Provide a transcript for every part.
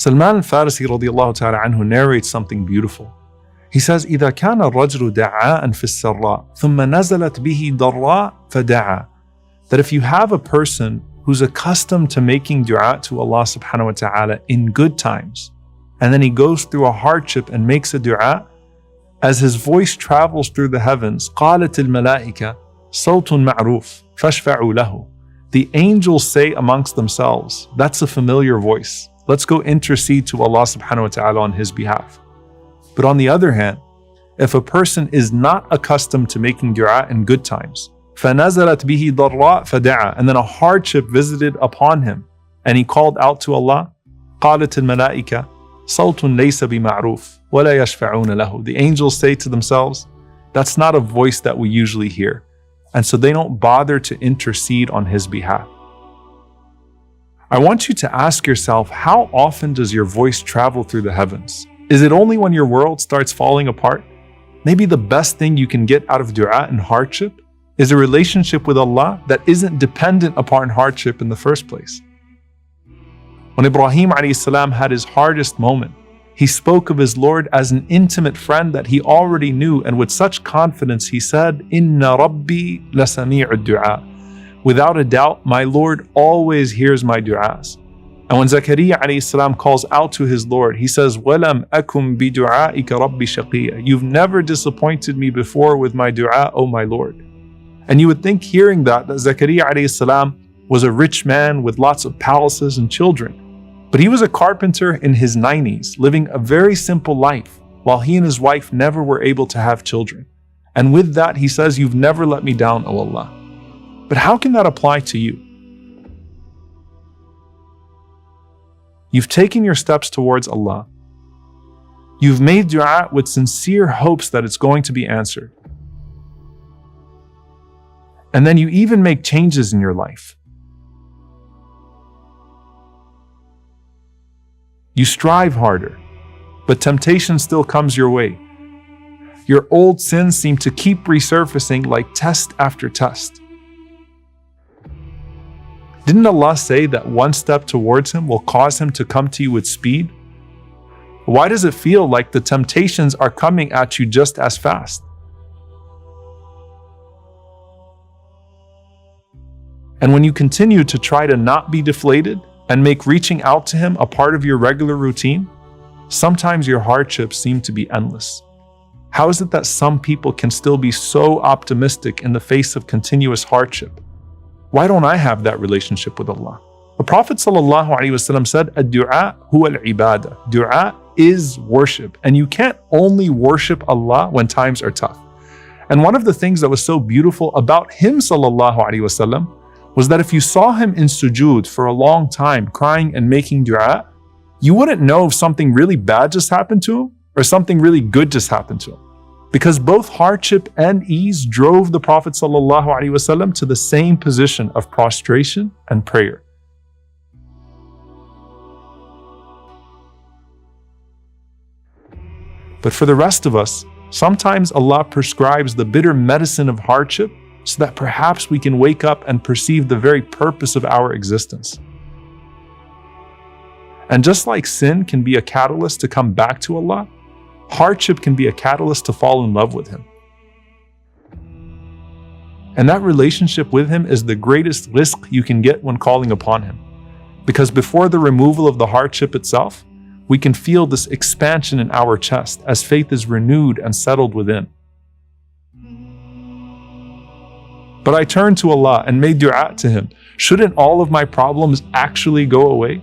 Salman al-Farisi radiallahu ta'ala anhu narrates something beautiful. He says, إِذَا كَانَ الرَّجُلُ دَعَاءً فِي السَّرَّاءِ ثُمَّ نَزَلَتْ بِهِ ضَرَّاء فَدَعَى. That if you have a person who's accustomed to making dua to Allah subhanahu wa ta'ala in good times, and then he goes through a hardship and makes a dua, as his voice travels through the heavens, قَالَتِ الْمَلَائِكَةِ صَوْتٌ مَعْرُوفٌ فَاشْفَعُوا لَهُ. The angels say amongst themselves, that's a familiar voice. Let's go intercede to Allah subhanahu wa ta'ala on his behalf. But on the other hand, if a person is not accustomed to making dua in good times, فَنَزَلَتْ بِهِ ضَرَّاء فَدَعَى, and then a hardship visited upon him, and he called out to Allah, قَالَتِ الْمَلَائِكَةِ صَوْتٌ لَيْسَ بِمَعْرُوفٍ وَلَا يَشْفَعُونَ لَهُ. The angels say to themselves, that's not a voice that we usually hear. And so they don't bother to intercede on his behalf. I want you to ask yourself, how often does your voice travel through the heavens? Is it only when your world starts falling apart? Maybe the best thing you can get out of dua and hardship is a relationship with Allah that isn't dependent upon hardship in the first place. When Ibrahim ﷺ had his hardest moment, he spoke of his Lord as an intimate friend that he already knew, and with such confidence he said, Inna Rabbi lasami'ud du'a. Without a doubt, my Lord always hears my du'as. And when Zakaria ﷺ calls out to his Lord, he says, وَلَمْ أَكُمْ بِدُعَائِكَ رَبِّ شَقِيًّا. You've never disappointed me before with my du'a, O my Lord. And you would think hearing that Zakaria ﷺ was a rich man with lots of palaces and children. But he was a carpenter in his 90s, living a very simple life, while he and his wife never were able to have children. And with that, he says, you've never let me down, O Allah. But how can that apply to you? You've taken your steps towards Allah. You've made dua with sincere hopes that it's going to be answered. And then you even make changes in your life. You strive harder, but temptation still comes your way. Your old sins seem to keep resurfacing like test after test. Didn't Allah say that one step towards Him will cause Him to come to you with speed? Why does it feel like the temptations are coming at you just as fast? And when you continue to try to not be deflated and make reaching out to Him a part of your regular routine, sometimes your hardships seem to be endless. How is it that some people can still be so optimistic in the face of continuous hardship? Why don't I have that relationship with Allah? The Prophet ﷺ said, "Ad-du'a huwa al-ibadah." Du'a is worship, and you can't only worship Allah when times are tough. And one of the things that was so beautiful about him ﷺ was that if you saw him in sujood for a long time, crying and making dua, you wouldn't know if something really bad just happened to him or something really good just happened to him. Because both hardship and ease drove the Prophet ﷺ to the same position of prostration and prayer. But for the rest of us, sometimes Allah prescribes the bitter medicine of hardship so that perhaps we can wake up and perceive the very purpose of our existence. And just like sin can be a catalyst to come back to Allah, hardship can be a catalyst to fall in love with Him. And that relationship with Him is the greatest rizq you can get when calling upon Him. Because before the removal of the hardship itself, we can feel this expansion in our chest as faith is renewed and settled within. But I turned to Allah and made dua to Him. Shouldn't all of my problems actually go away?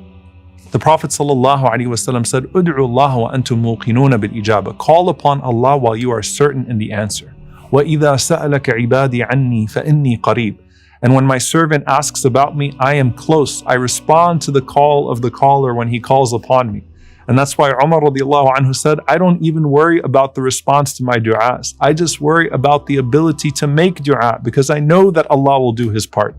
The Prophet ﷺ said, "Ud'u Allah wa antum muqinuna bil ijaba." Call upon Allah while you are certain in the answer. وَإِذَا سَأَلَكَ عِبَادِي عَنِّي فَإِنِّي قَرِيبٌ. And when my servant asks about me, I am close. I respond to the call of the caller when he calls upon me. And that's why Umar radiallahu anhu said, I don't even worry about the response to my du'as. I just worry about the ability to make du'a because I know that Allah will do His part.